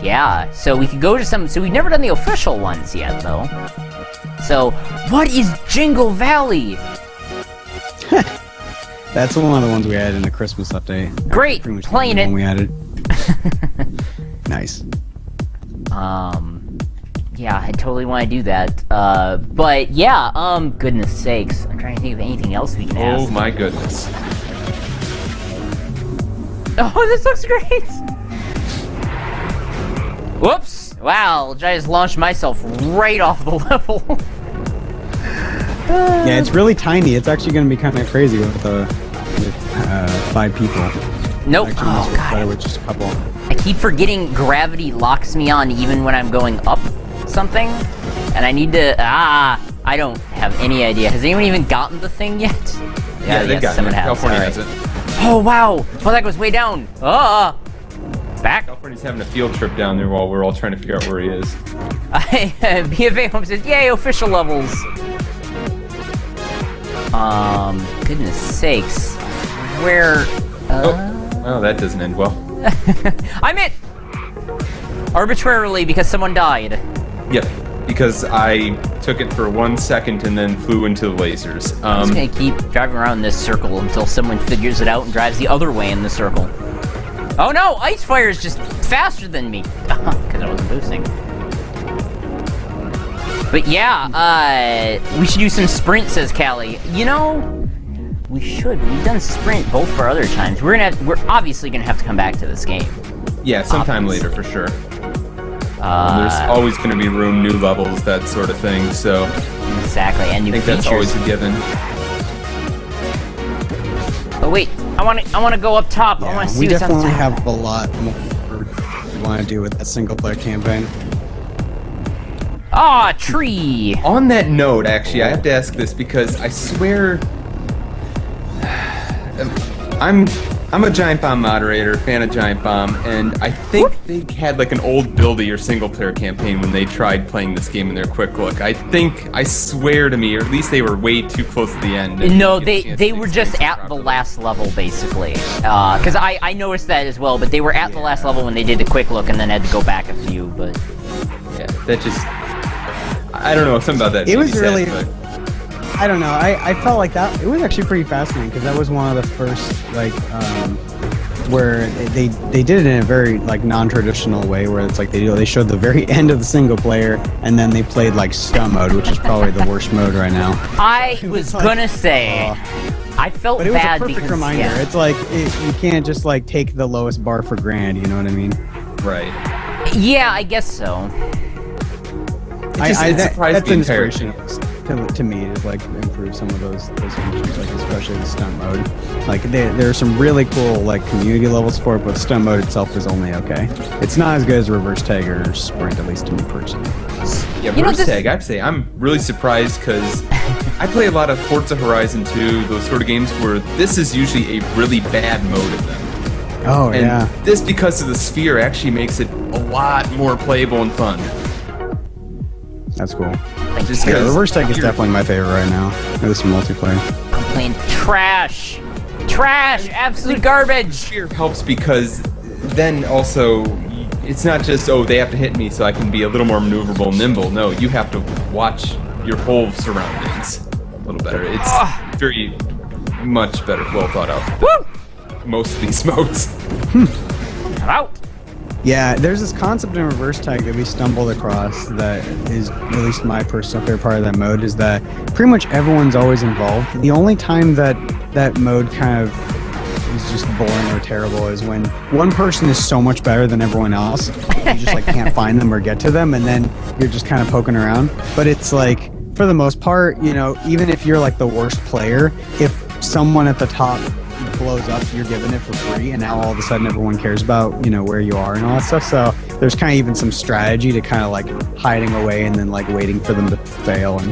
Yeah, so we could go to some... So we've never done the official ones yet, though. So, what is Jingle Valley? That's one of the ones we added in the Christmas update. Great, Pretty much playing it. One we added. Nice. Yeah, I totally want to do that. But yeah, goodness sakes. I'm trying to think of anything else we can ask. Oh my goodness. Oh, this looks great! Whoops! Wow, I just launched myself right off the level. Yeah, it's really tiny. It's actually going to be kind of crazy with 5 people. Nope. Actually, Oh, better God. with just a couple. I keep forgetting gravity locks me on even when I'm going up something. And I need to... I don't have any idea. Has anyone even gotten the thing yet? Yeah, they've got someone it. has. California All right. has it. Oh, wow! Well, that goes way down. Back. California's having a field trip down there while we're all trying to figure out where he is. BFA Home says, yay, official levels. Goodness sakes. Where, Oh, that doesn't end well. I'm it! Arbitrarily because someone died. Yep, because I took it for 1 second and then flew into the lasers. I'm just gonna keep driving around this circle until someone figures it out and drives the other way in the circle. Oh no! Ice Fire is just faster than me! Because I wasn't boosting. But yeah, we should do some sprint, says Callie. You know, we should. We've done sprint both for other times. We're obviously gonna have to come back to this game. Yeah, sometime later for sure. There's always going to be room, new levels, that sort of thing, so... Exactly, and new I think features. that's always a given. Oh wait, I want to go up top. Yeah, I want to see we what's on definitely top. have a lot more we want to do with that single-player campaign. Ah, tree. On that note, actually, I have to ask this because I swear... I'm a Giant Bomb moderator, fan of Giant Bomb, and I think they had like an old buildy or single-player campaign when they tried playing this game in their quick look. I swear to me, or at least they were way too close to the end. No, they were just at the last level, basically. Because I noticed that as well, but they were at the last level when they did the quick look and then had to go back a few, but... Yeah, that just... I don't know, something about that. It was made me really... sad, but... I don't know. I felt like that. It was actually pretty fascinating because that was one of the first where they did it in a very like non-traditional way where it's like they showed the very end of the single player and then they played like stunt mode, which is probably the worst mode right now. I was gonna say, I felt but it was bad a perfect because reminder. yeah. It's like you can't just like take the lowest bar for granted. You know what I mean? Right. Yeah, I guess so. It surprised that's me inspiration to me to like improve some of those features, like especially the stunt mode. Like there are some really cool like community levels for it, but stunt mode itself is only okay. It's not as good as reverse tag or sprint, at least to me personally. Yeah, reverse tag, I'd say I'm really surprised because I play a lot of Forza Horizon 2, those sort of games where this is usually a really bad mode of them. Oh, and yeah. this, because of the sphere, actually makes it a lot more playable and fun. That's cool. Just Yeah, 'cause reverse tag is definitely my favorite right now. At least in multiplayer. I'm playing trash. Trash! Absolute garbage! Sphere helps because then also it's not just, oh, they have to hit me so I can be a little more maneuverable and nimble. No, you have to watch your whole surroundings a little better. It's very much better, well thought out. Woo! Most of these modes. I'm out. Yeah, there's this concept in reverse tag that we stumbled across that is at least my personal favorite part of that mode is that pretty much everyone's always involved. The only time that mode kind of is just boring or terrible is when one person is so much better than everyone else, you just like can't find them or get to them, and then you're just kind of poking around. But it's like, for the most part, you know, even if you're like the worst player, if someone at the top blows up, you're giving it for free, and now all of a sudden everyone cares about, you know, where you are and all that stuff. So there's kind of even some strategy to kind of like hiding away and then like waiting for them to fail, and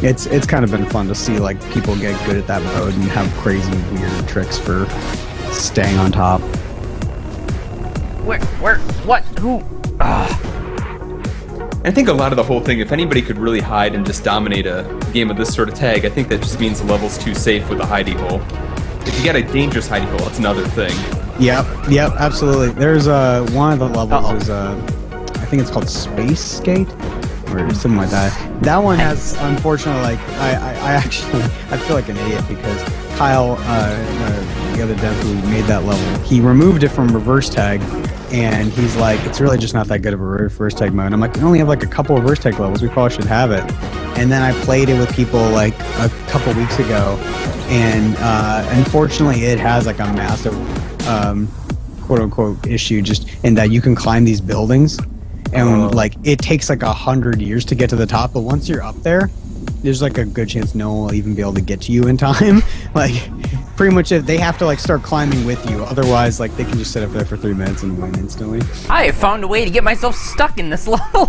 it's kind of been fun to see like people get good at that mode and have crazy weird tricks for staying on top. Where, what, who? I think a lot of the whole thing, if anybody could really hide and just dominate a game of this sort of tag, I think that just means the level's too safe with a hidey hole. If you get a dangerous hidey hole, that's another thing. Yep, absolutely. There's one of the levels Uh-oh. is I think it's called Space Skate or something like that. That one has, unfortunately, like I feel like an idiot because Kyle, the other dev who made that level, he removed it from reverse tag, and he's like, it's really just not that good of a reverse tag mode. I'm like, we only have like a couple reverse tag levels. We probably should have it. And then I played it with people like a couple weeks ago, and unfortunately, it has like a massive quote unquote issue just in that you can climb these buildings, and like it takes like 100 years to get to the top, but once you're up there, there's like a good chance no one will even be able to get to you in time. Like pretty much if they have to like start climbing with you, otherwise like they can just sit up there for 3 minutes and win instantly. I have found a way to get myself stuck in this level.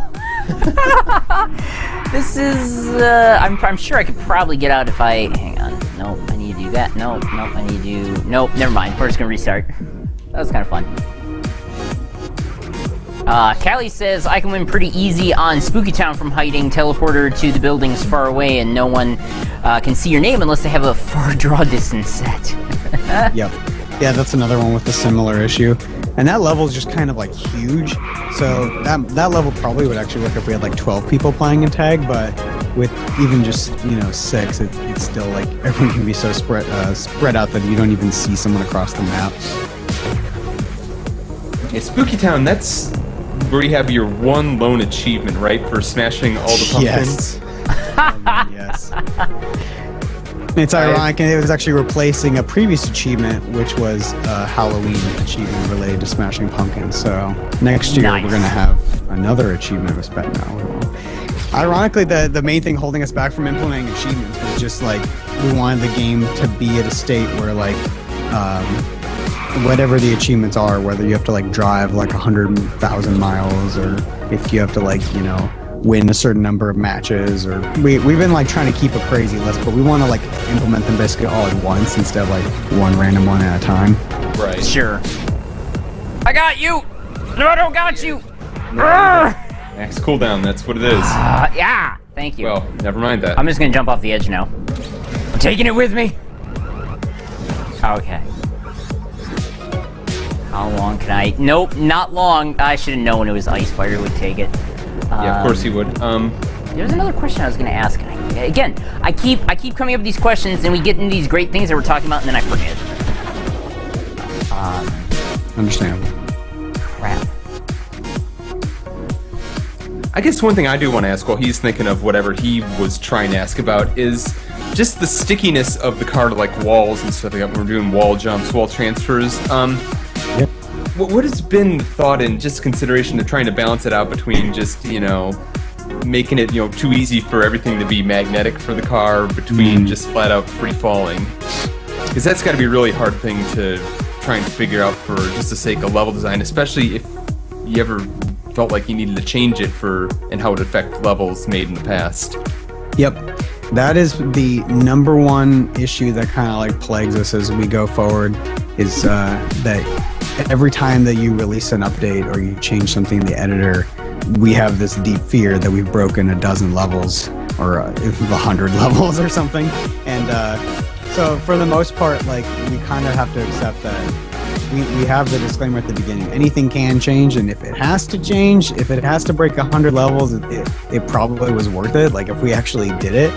This is I'm sure I could probably get out if I hang on. Nope, I need to do that. Nope, I need to do never mind. We're just gonna restart. That was kind of fun. Callie says, I can win pretty easy on Spooky Town from hiding, teleporter to the buildings far away, and no one can see your name unless they have a far draw distance set. Yep. Yeah, that's another one with a similar issue. And that level is just kind of like huge. So that level probably would actually work if we had like 12 people playing in tag, but with even just, 6, it's still like everyone can be so spread out that you don't even see someone across the map. Yeah, Spooky Town, that's where you have your one lone achievement, right? For smashing all the pumpkins? Yes. It's ironic, and it was actually replacing a previous achievement, which was a Halloween achievement related to smashing pumpkins. So next year Nice. we're going to have another achievement with Spec now. Ironically, the main thing holding us back from implementing achievements was just like we wanted the game to be at a state where like whatever the achievements are, whether you have to like drive like 100,000 miles or if you have to like win a certain number of matches, or we've been like trying to keep a crazy list, but we want to like implement them basically all at once instead of like one random one at a time. Right. Sure. I got you! No, I don't got you! Max cooldown, that's what it is. Yeah! Thank you. Well, never mind that. I'm just gonna jump off the edge now. I'm taking it with me! Okay. How long can I... Nope, not long. I should have known it was Icefire would take it. Yeah, of course he would. There's another question I was gonna ask. Again, I keep coming up with these questions, and we get into these great things that we're talking about, and then I forget. Understandable. Crap. I guess one thing I do want to ask while he's thinking of whatever he was trying to ask about is just the stickiness of the car to like walls and stuff like that when we're doing wall jumps, wall transfers. Yep. What has been thought in just consideration of trying to balance it out between just, making it, too easy for everything to be magnetic for the car between just flat out free falling? Because that's got to be a really hard thing to try and figure out for just the sake of level design, especially if you ever felt like you needed to change it and how it would affect levels made in the past. Yep. That is the number one issue that kind of like plagues us as we go forward, is that every time that you release an update or you change something in the editor, we have this deep fear that we've broken a dozen levels or 100 levels or something. And so for the most part, like, we kind of have to accept that we have the disclaimer at the beginning. Anything can change, and if it has to change, if it has to break 100 levels, it probably was worth it, like if we actually did it.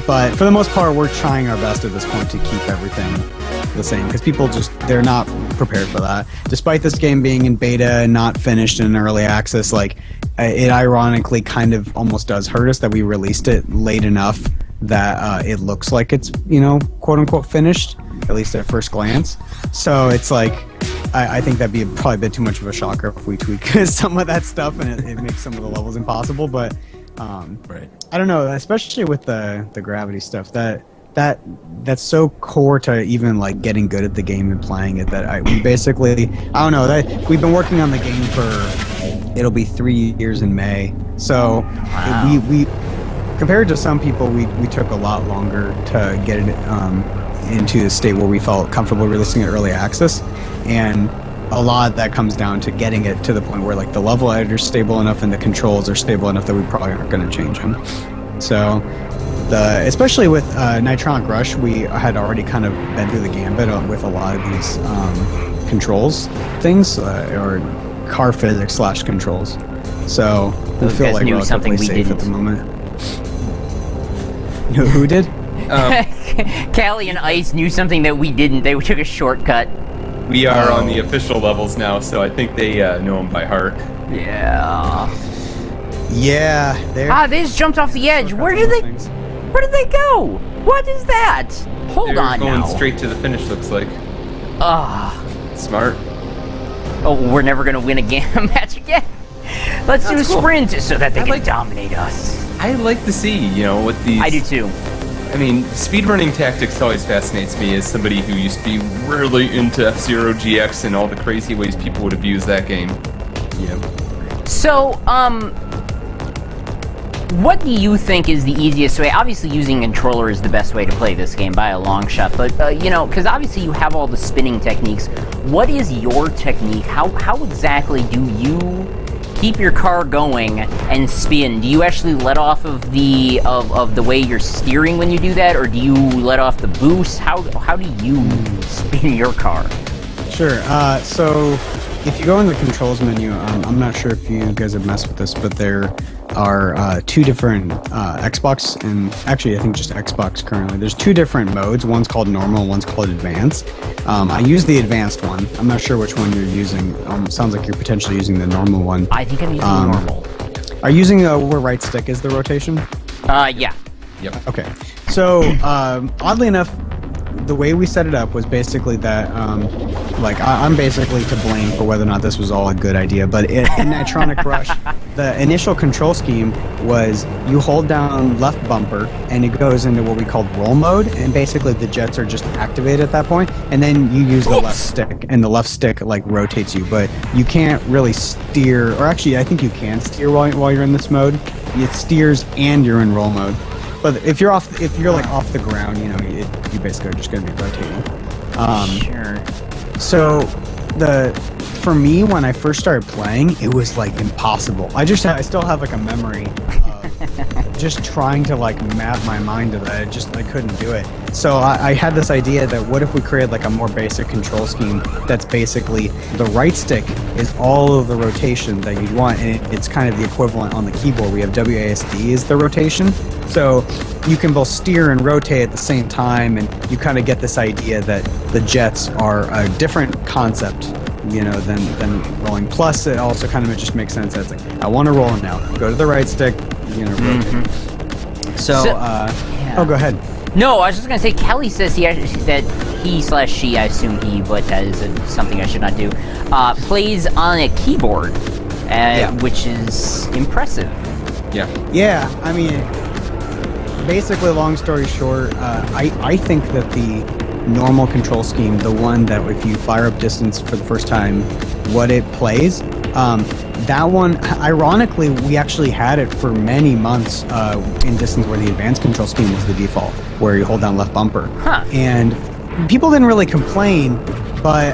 But for the most part, we're trying our best at this point to keep everything the same, because people they're not prepared for that. Despite this game being in beta and not finished in early access, like, it ironically kind of almost does hurt us that we released it late enough that it looks like it's, quote unquote finished, at least at first glance. So it's like, I think that'd be probably a bit too much of a shocker if we tweak some of that stuff and it makes some of the levels impossible. But Right. I don't know, especially with the gravity stuff, that's so core to even like getting good at the game and playing it, that we basically, I don't know, that we've been working on the game for, it'll be 3 years in May. So Wow. we compared to some people, we took a lot longer to get it into a state where we felt comfortable releasing it early access, and a lot of that comes down to getting it to the point where like the level editor's stable enough and the controls are stable enough that we probably aren't going to change them. So especially with Nitronic Rush, we had already kind of been through the gambit with a lot of these controls things, or car physics / controls. So we Those feel guys like knew relatively something we safe didn't. at the moment. Who did? Callie and Ice knew something that we didn't. They took a shortcut. We are on the official levels now, so I think they know them by heart. Yeah. Yeah. They just jumped off the edge. Where did they go? What is that? Hold They're on going now. straight to the finish, looks like. Smart. Oh, we're never gonna win a match again. Let's do a cool. sprint so that they can like- dominate us. I like to see, what these... I do too. I mean, speedrunning tactics always fascinates me as somebody who used to be really into F-Zero GX and all the crazy ways people would abuse that game. Yep. So, what do you think is the easiest way? Obviously, using a controller is the best way to play this game by a long shot, but, because obviously you have all the spinning techniques. What is your technique? How exactly do you keep your car going and spin? Do you actually let off of the way you're steering when you do that, or do you let off the boost? How do you spin your car? Sure. So if you go in the controls menu, I'm not sure if you guys have messed with this, but there are two different Xbox, and actually I think just Xbox currently. There's two different modes. One's called normal, one's called advanced. I use the advanced one. I'm not sure which one you're using. Sounds like you're potentially using the normal one. I think I'm using normal. Are you using where right stick is the rotation? Yeah. Yep. Okay. So oddly enough, the way we set it up was basically that, I'm basically to blame for whether or not this was all a good idea, but in Nitronic Rush, the initial control scheme was you hold down left bumper, and it goes into what we called roll mode, and basically the jets are just activated at that point, and then you use the left stick, and the left stick, rotates you, but you can't really steer, or actually, I think you can steer while you're in this mode. It steers and you're in roll mode. But if you're off the ground, you basically are just going to be rotating. Sure. So for me, when I first started playing, it was impossible. I still have a memory of just trying to map my mind to that. I couldn't do it. So I had this idea that what if we created a more basic control scheme that's basically the right stick is all of the rotation that you'd want, and it's kind of the equivalent on the keyboard. We have WASD is the rotation. So you can both steer and rotate at the same time, and you kind of get this idea that the jets are a different concept, than rolling. Plus, it also kind of just makes sense that it's I want to roll now. Go to the right stick, rotate. So, yeah. Oh, go ahead. No, I was just gonna say, Kelly says that he/she, I assume he, but that is something I should not do, plays on a keyboard, which is impressive. Yeah. Yeah, I mean, basically, long story short, I think that the normal control scheme, the one that if you fire up distance for the first time, what it plays, that one, ironically, we actually had it for many months in distance where the advanced control scheme was the default, where you hold down left bumper. Huh. And people didn't really complain, but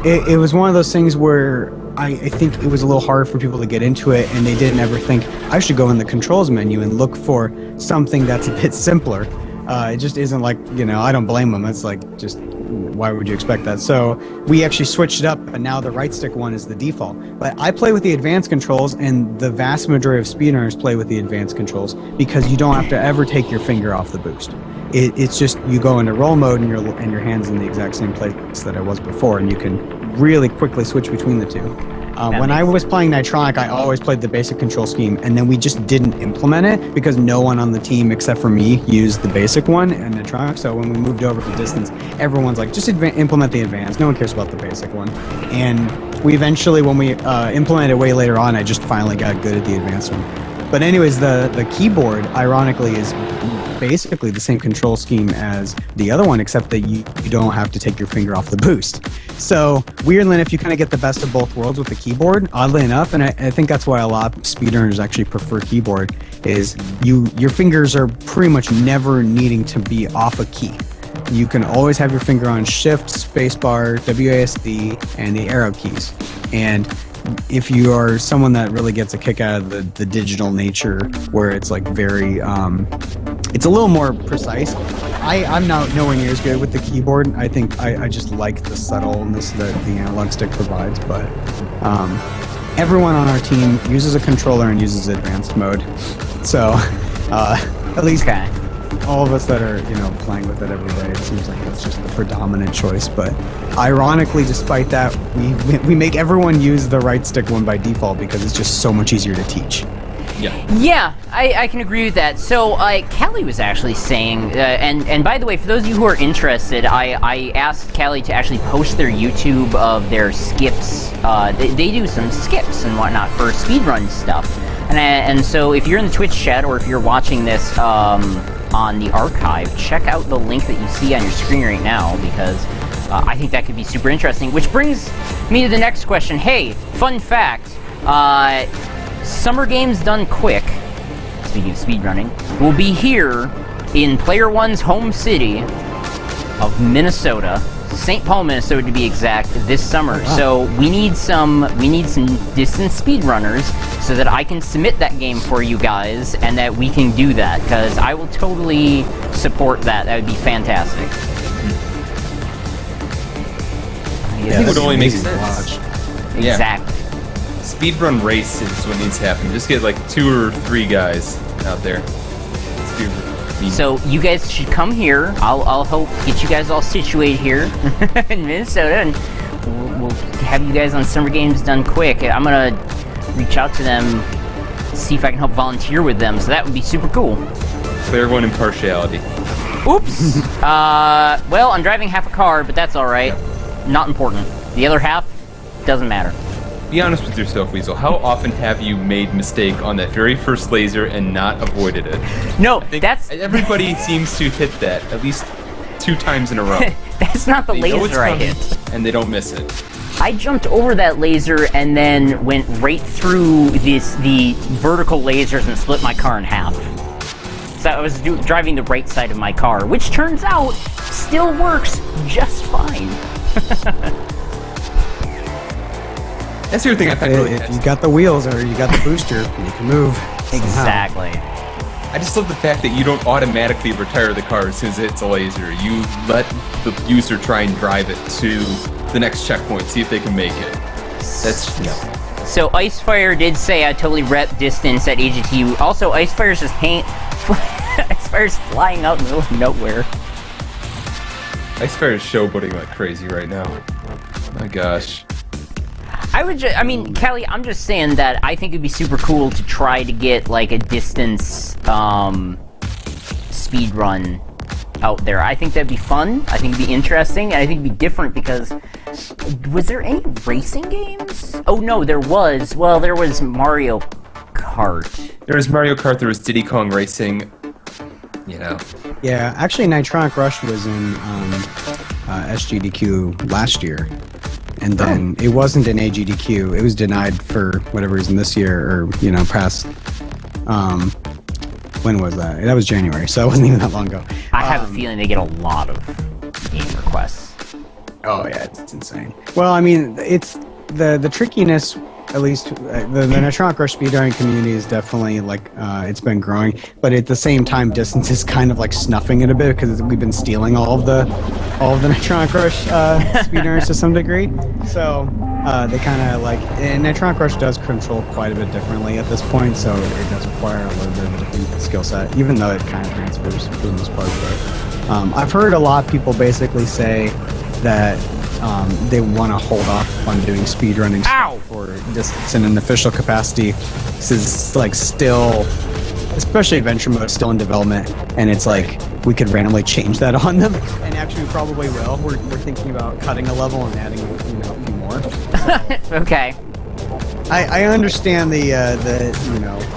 it was one of those things where I think it was a little hard for people to get into it, and they didn't ever think, I should go in the controls menu and look for something that's a bit simpler. It just isn't I don't blame them. It's just, why would you expect that? So we actually switched it up, and now the right stick one is the default. But I play with the advanced controls, and the vast majority of speedrunners play with the advanced controls because you don't have to ever take your finger off the boost. It's just you go into roll mode, and your hand's in the exact same place that it was before, and you can really quickly switch between the two. When I was playing Nitronic, I always played the basic control scheme, and then we just didn't implement it because no one on the team except for me used the basic one in Nitronic. So when we moved over to distance, everyone's just implement the advanced. No one cares about the basic one. And we eventually, when we implemented it way later on, I just finally got good at the advanced one. But anyways, the keyboard, ironically, is basically the same control scheme as the other one, except that you don't have to take your finger off the boost. So weirdly enough, you kind of get the best of both worlds with the keyboard, oddly enough, and I think that's why a lot of speedrunners actually prefer keyboard, is your fingers are pretty much never needing to be off a key. You can always have your finger on shift, spacebar, WASD, and the arrow keys. And if you are someone that really gets a kick out of the digital nature, where it's very it's a little more precise. I'm not nowhere near as good with the keyboard. I think I just like the subtleness that the analog stick provides, but everyone on our team uses a controller and uses advanced mode. So at least all of us that are playing with it every day, it seems like that's just the predominant choice. But ironically, despite that, we make everyone use the right stick one by default because it's just so much easier to teach. Yeah, I can agree with that. So, Callie was actually saying, and by the way, for those of you who are interested, I asked Callie to actually post their YouTube of their skips. They do some skips and whatnot for speedrun stuff. And so if you're in the Twitch chat or if you're watching this on the archive, check out the link that you see on your screen right now, because I think that could be super interesting. Which brings me to the next question. Hey, fun fact. Summer Games Done Quick, speaking of speedrunning, will be here in PlayerWon's home city of Minnesota, St. Paul, Minnesota to be exact, this summer. Wow. So we need some distance speedrunners so that I can submit that game for you guys and that we can do that, because I will totally support that. That would be fantastic. Yeah, it would only make sense. Exactly. Speedrun race is what needs to happen. Just get like 2 or 3 guys out there. So you guys should come here. I'll help get you guys all situated here in Minnesota, and we'll have you guys on Summer Games Done Quick. I'm gonna reach out to them, see if I can help volunteer with them. So that would be super cool. PlayerWon impartiality. Oops. Well, I'm driving half a car, but that's all right. Not important. The other half doesn't matter. Be honest with yourself, Weasel. How often have you made mistake on that very first laser and not avoided it? No, everybody seems to hit that at least 2 times in a row. That's not the laser I hit. And they don't miss it. I jumped over that laser and then went right through the vertical lasers and split my car in half. So I was driving the right side of my car, which turns out still works just fine. That's the other thing I find really if you got the wheels or you got the booster, you can move. Exactly. I just love the fact that you don't automatically retire the car as soon as it hits a laser. You let the user try and drive it to the next checkpoint, see if they can make it. So Icefire did say I totally rep distance at AGTU. Also, Icefire's just Icefire's flying out in the middle of nowhere. Icefire is showboating like crazy right now. My gosh. I mean, Callie, I'm just saying that I think it'd be super cool to try to get, like, a distance, speed run out there. I think that'd be fun, I think it'd be interesting, and I think it'd be different because... Was there any racing games? Oh, no, there was. Well, there was Mario Kart. There was Mario Kart, there was Diddy Kong Racing, you know. Yeah, actually, Nitronic Rush was in, SGDQ last year. And then it wasn't an AGDQ. It was denied for whatever reason this year, or past. When was that? That was January, so it wasn't even that long ago. I have a feeling they get a lot of game requests. Oh yeah, it's insane. Well, I mean, it's the trickiness. At least the Nitronic Rush speedrunning community is definitely it's been growing, but at the same time, distance is kind of like snuffing it a bit because we've been stealing all of the Nitronic Rush speedrunners to some degree. So they kind of and Nitronic Rush does control quite a bit differently at this point, so it does require a little bit of a different skill set, even though it kind of transfers for the most part. But I've heard a lot of people basically say that they want to hold off on doing speedrunning for distance in an official capacity. This is still, especially adventure mode, still in development, and it's we could randomly change that on them, and actually we probably will. We're thinking about cutting a level and adding a few more. Okay. I understand the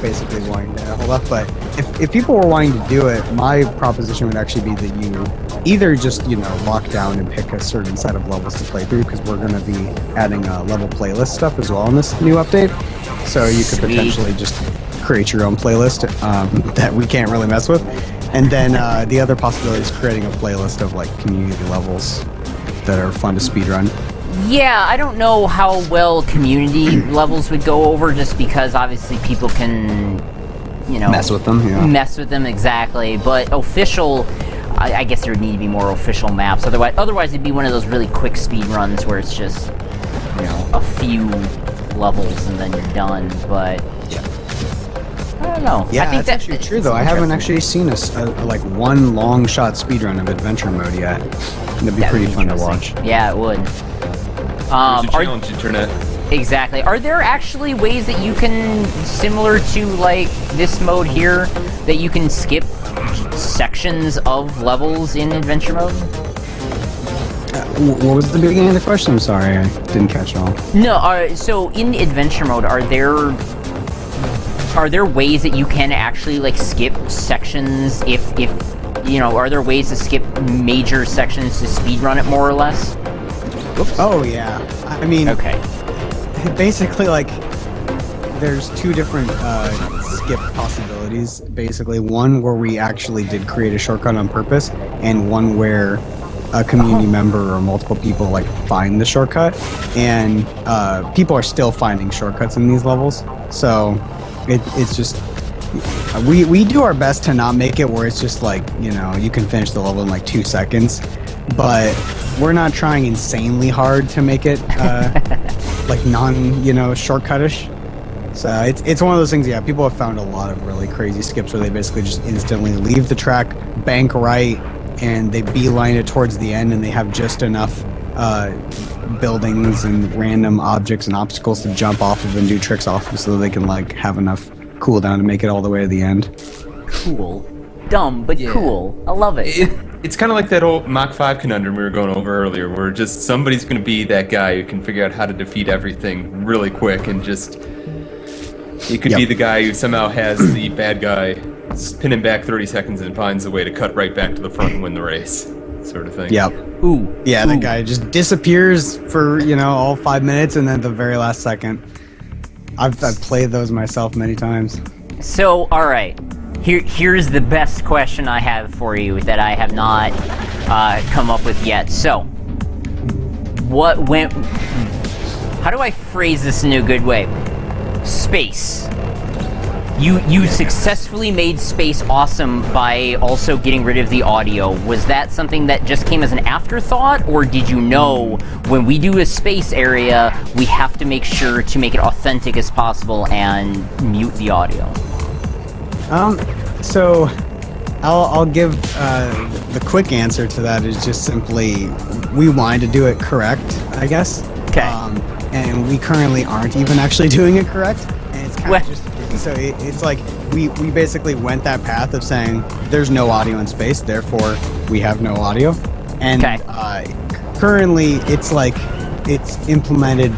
basically wanting to hold off, but if people were wanting to do it, my proposition would actually be that you either just lock down and pick a certain set of levels to play through, because we're going to be adding level playlist stuff as well in this new update, so you could potentially just create your own playlist that we can't really mess with, and then the other possibility is creating a playlist of community levels that are fun to speedrun. Yeah, I don't know how well community levels would go over, just because obviously people can mess with them. Yeah. Mess with them, exactly. But official, I guess there would need to be more official maps. Otherwise it'd be one of those really quick speed runs where it's just, a few levels and then you're done. But I don't know. Yeah, I think that's actually true though. I haven't actually seen a like one long shot speedrun of adventure mode yet. That'd be pretty fun to watch. Yeah, it would. There's a challenge internet. Exactly. Are there actually ways that you can, similar to like this mode here, that you can skip sections of levels in adventure mode? What was the beginning of the question? I'm sorry, I didn't catch it all. No. So in adventure mode, are there ways that you can actually like skip sections? If are there ways to skip major sections to speedrun it more or less? Oops. Oh yeah. I mean. Okay. Basically, like, there's two different skip possibilities. Basically, one where we actually did create a shortcut on purpose, and one where a community member or multiple people like find the shortcut, and people are still finding shortcuts in these levels. So it's just we do our best to not make it where it's just like you can finish the level in like 2 seconds, but we're not trying insanely hard to make it like shortcutish. So it's one of those things. Yeah, people have found a lot of really crazy skips where they basically just instantly leave the track, bank right, and they beeline it towards the end, and they have just enough buildings and random objects and obstacles to jump off of and do tricks off of, so they can like have enough cooldown to make it all the way to the end. Cool. Dumb, but cool. I love it. It's kind of like that old Mach 5 conundrum we were going over earlier, where just somebody's going to be that guy who can figure out how to defeat everything really quick, and just it could be the guy who somehow has the bad guy pin him back 30 seconds and finds a way to cut right back to the front and win the race, sort of thing. Yep. Ooh. Yeah, that guy just disappears for all 5 minutes, and then at the very last second. I've played those myself many times. So, all right. Here's the best question I have for you that I have not come up with yet. So, how do I phrase this in a good way? Space. You successfully made space awesome by also getting rid of the audio. Was that something that just came as an afterthought, or did you know when we do a space area, we have to make sure to make it authentic as possible and mute the audio? So I'll give the quick answer to that is just simply we wanted to do it correct, I guess. Okay. And we currently aren't even actually doing it correct, and it's kind of just so it's like we basically went that path of saying there's no audio in space, therefore we have no audio, and currently it's like it's implemented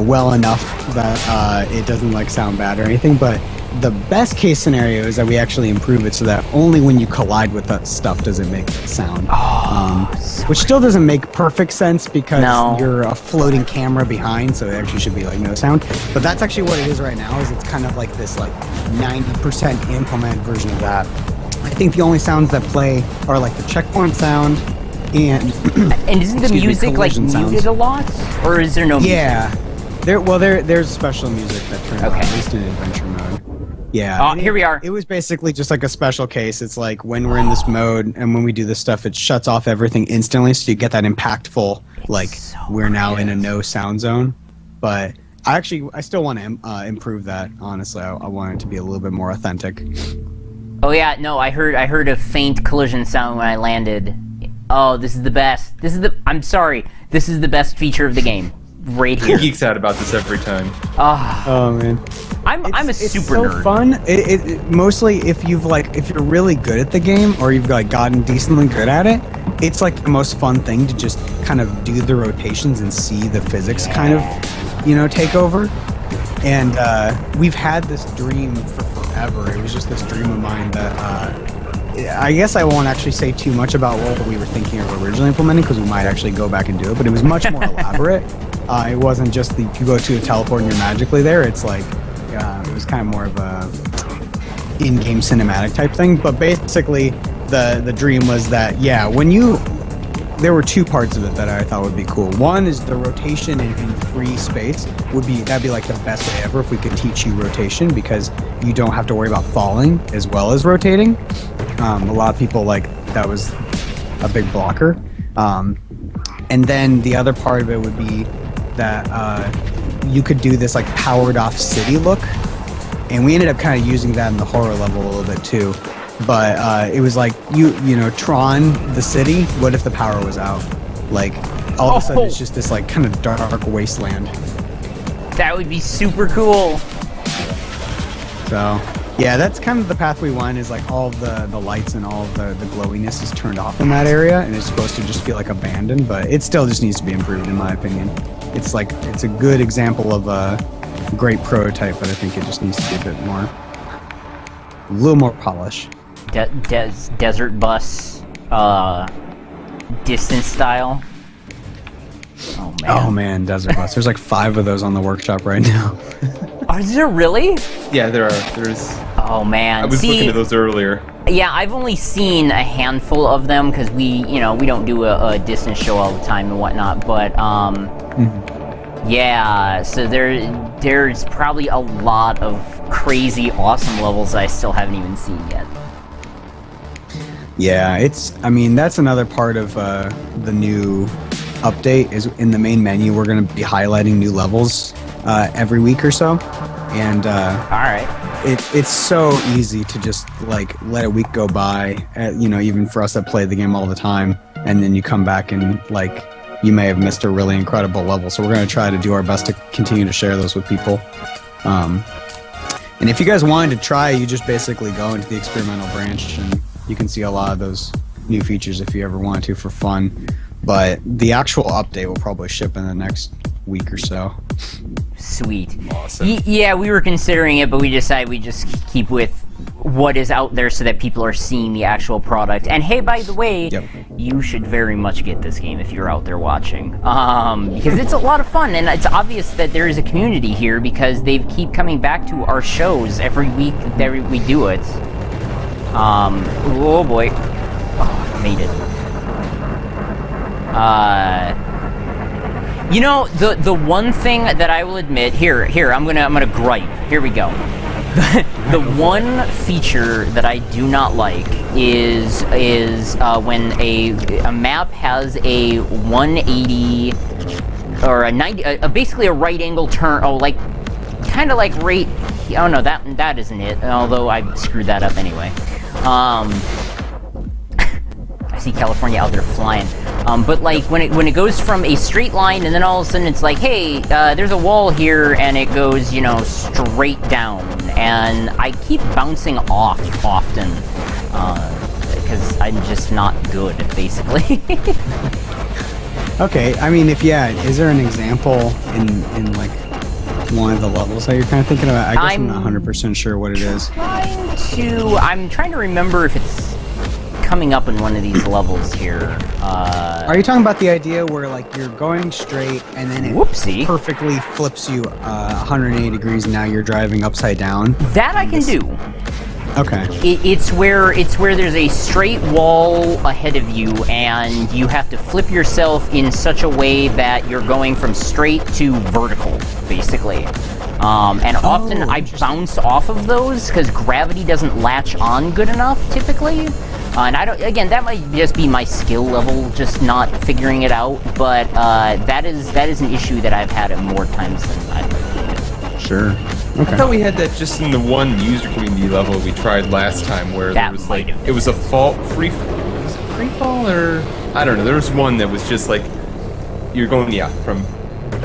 well enough that it doesn't like sound bad or anything, but the best case scenario is that we actually improve it so that only when you collide with that stuff does it make sound. Which still doesn't make perfect sense because you're a floating camera behind, so it actually should be like no sound. But that's actually what it is right now, is it's kind of like this like 90% implemented version of that. I think the only sounds that play are like the checkpoint sound and isn't the music like muted a lot? Or is there no music? Yeah. There's special music that turns on, at least in adventure mode. Yeah. Here we are. It was basically just like a special case. It's like when we're in this mode and when we do this stuff, it shuts off everything instantly, so you get that impactful, like we're now in a no sound zone. But I still want to improve that. Honestly, I want it to be a little bit more authentic. Oh yeah, no, I heard a faint collision sound when I landed. Oh, this is the best. I'm sorry. This is the best feature of the game. Right here. He geeks out about this every time. Oh man. I'm a super nerd. It's so fun. It mostly if you're really good at the game or you've like gotten decently good at it, it's like the most fun thing to just kind of do the rotations and see the physics kind of take over. And we've had this dream for forever. It was just this dream of mine that I guess I won't actually say too much about what we were thinking of originally implementing, because we might actually go back and do it, but it was much more elaborate. It wasn't just you go to a teleport and you're magically there. It's like it was kind of more of a in-game cinematic type thing. But basically, the dream was that when you there were two parts of it that I thought would be cool. One is the rotation in free space that'd be like the best way ever if we could teach you rotation, because you don't have to worry about falling as well as rotating. A lot of people that was a big blocker. And then the other part of it would be that you could do this like powered off city look, and we ended up kind of using that in the horror level a little bit too. But it was like you know, Tron the city. What if the power was out? Like all of a sudden it's just this like kind of dark wasteland. That would be super cool. So yeah, that's kind of the path we went. Is like all of the lights and all of the glowiness is turned off in that area, and it's supposed to just feel like abandoned. But it still just needs to be improved, in my opinion. It's a good example of a great prototype, but I think it just needs to be a little more polish. Desert bus, distance style. Oh man, desert bus. There's like 5 of those on the workshop right now. Oh, is there really? Yeah, there are. There's. Oh man. I was looking at those earlier. Yeah, I've only seen a handful of them because we don't do a distance show all the time and whatnot. But yeah. So there's probably a lot of crazy, awesome levels I still haven't even seen yet. Yeah, I mean, that's another part of the new update is in the main menu. We're going to be highlighting new levels every week or so. And all right. It's so easy to just like let a week go by, even for us that play the game all the time. And then you come back and like you may have missed a really incredible level. So we're going to try to do our best to continue to share those with people. And if you guys wanted to try, you just basically go into the experimental branch and you can see a lot of those new features if you ever want to for fun. But the actual update will probably ship in the next week or so. Sweet. Awesome. Yeah, we were considering it, but we decided we just keep with what is out there so that people are seeing the actual product. And hey, by the way, you should very much get this game if you're out there watching. Because it's a lot of fun, and it's obvious that there is a community here because they keep coming back to our shows every week that we do it. Oh boy. Oh, I made it. The one thing that I will admit here, I'm gonna gripe. Here we go. The one feature that I do not like is when a map has a 180 or a 90, basically a right angle turn. Oh, like kind of like right. Oh no, that isn't it. Although I screwed that up anyway. I see California out there flying. But like when it goes from a straight line and then all of a sudden it's like, hey, there's a wall here, and it goes, straight down, and I keep bouncing off often because I'm just not good, basically. Okay, I mean, is there an example in like one of the levels that you're kind of thinking about? I guess I'm not 100% sure what it is. I'm trying to remember if it's coming up in one of these levels here. Are you talking about the idea where like you're going straight and then it perfectly flips you 180 degrees and now you're driving upside down? That I can do. Okay. It's where there's a straight wall ahead of you and you have to flip yourself in such a way that you're going from straight to vertical, basically. And often I bounce off of those because gravity doesn't latch on good enough, typically. And that might just be my skill level, just not figuring it out, but that is an issue that I've had at more times than I'd like to. Sure. Okay. I thought we had that just in the one user community level we tried last time, where there was like it was a free fall, or I don't know. There was one that was just like you're going from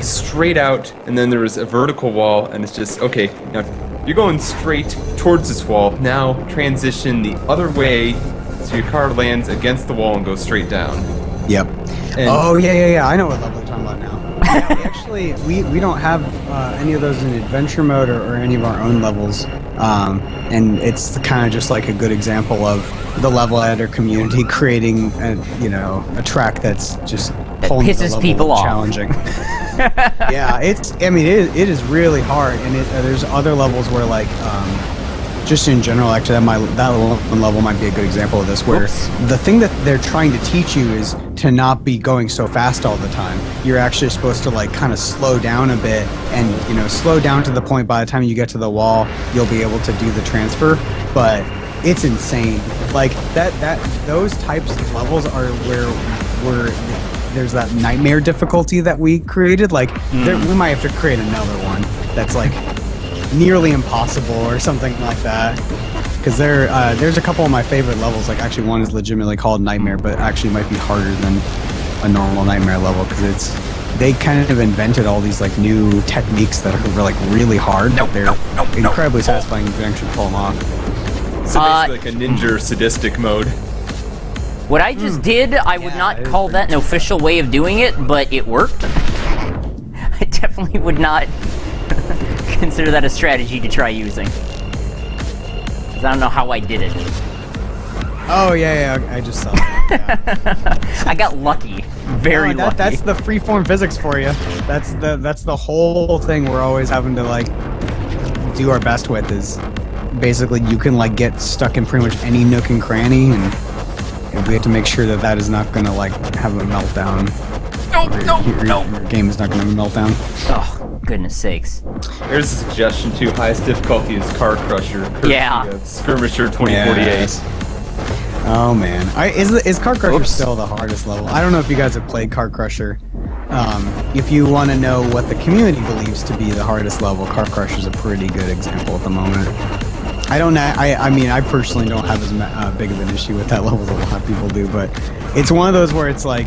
straight out, and then there was a vertical wall, and it's just okay. Now you're going straight towards this wall. Now transition the other way. So your car lands against the wall and goes straight down. Yep. And yeah. I know what level you're talking about now. Actually, we don't have any of those in adventure mode or any of our own levels. And it's kind of just like a good example of the level editor community creating a track that's just pulling the level people off. Challenging. Yeah, it is really hard, and there's other levels where like just in general, actually, that one level might be a good example of this, where the thing that they're trying to teach you is to not be going so fast all the time. You're actually supposed to like kind of slow down a bit, and you know, slow down to the point by the time you get to the wall, you'll be able to do the transfer. But it's insane. Like those types of levels are where there's that nightmare difficulty that we created. Like we might have to create another one that's like nearly impossible or something like that. Because there's a couple of my favorite levels. Like actually, one is legitimately called Nightmare, but actually might be harder than a normal Nightmare level because they kind of invented all these like new techniques that are like really hard, but they're incredibly satisfying if you actually pull them off. So basically like a ninja sadistic mode. What I just did, I would not call that an official way of doing it, but it worked. I definitely would not consider that a strategy to try using. I don't know how I did it. Oh yeah, I just saw it. Yeah. I got lucky, very lucky. That's the freeform physics for you. That's the whole thing we're always having to like do our best with is basically you can like get stuck in pretty much any nook and cranny, and we have to make sure that is not gonna like have a meltdown. Your game is not gonna have a meltdown. Oh. Goodness sakes. There's a suggestion too. Highest difficulty is Car Crusher. Yeah. Skirmisher 2048. Yes. Oh man, is Car Crusher still the hardest level? I don't know if you guys have played Car Crusher. If you want to know what the community believes to be the hardest level, Car Crusher is a pretty good example at the moment. I mean, I personally don't have as big of an issue with that level as a lot of people do, but it's one of those where it's like.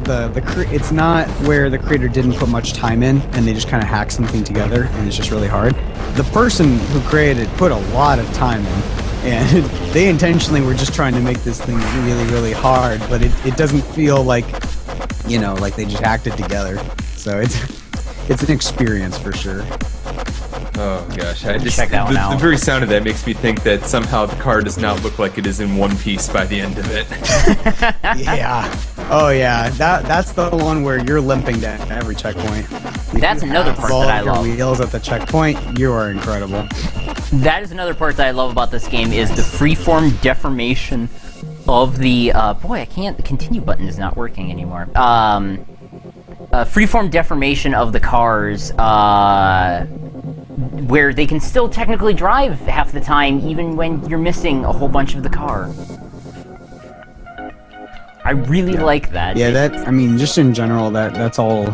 It's not where the creator didn't put much time in and they just kind of hack something together and it's just really hard. The person who created put a lot of time in, and they intentionally were just trying to make this thing really, really hard, but it doesn't feel like, you know, like they just hacked it together. So it's an experience for sure. Oh gosh, I just check that one out. The very sound of that makes me think that somehow the car does not look like it is in one piece by the end of it. Yeah. Oh yeah, that's the one where you're limping to every checkpoint. That's another part that I love. Wheels at the checkpoint, you are incredible. That is another part that I love about this game is the freeform deformation of the boy, I can't. The continue button is not working anymore. Freeform deformation of the cars, where they can still technically drive half the time, even when you're missing a whole bunch of the car. I really like that. Yeah, I mean, just in general, that's all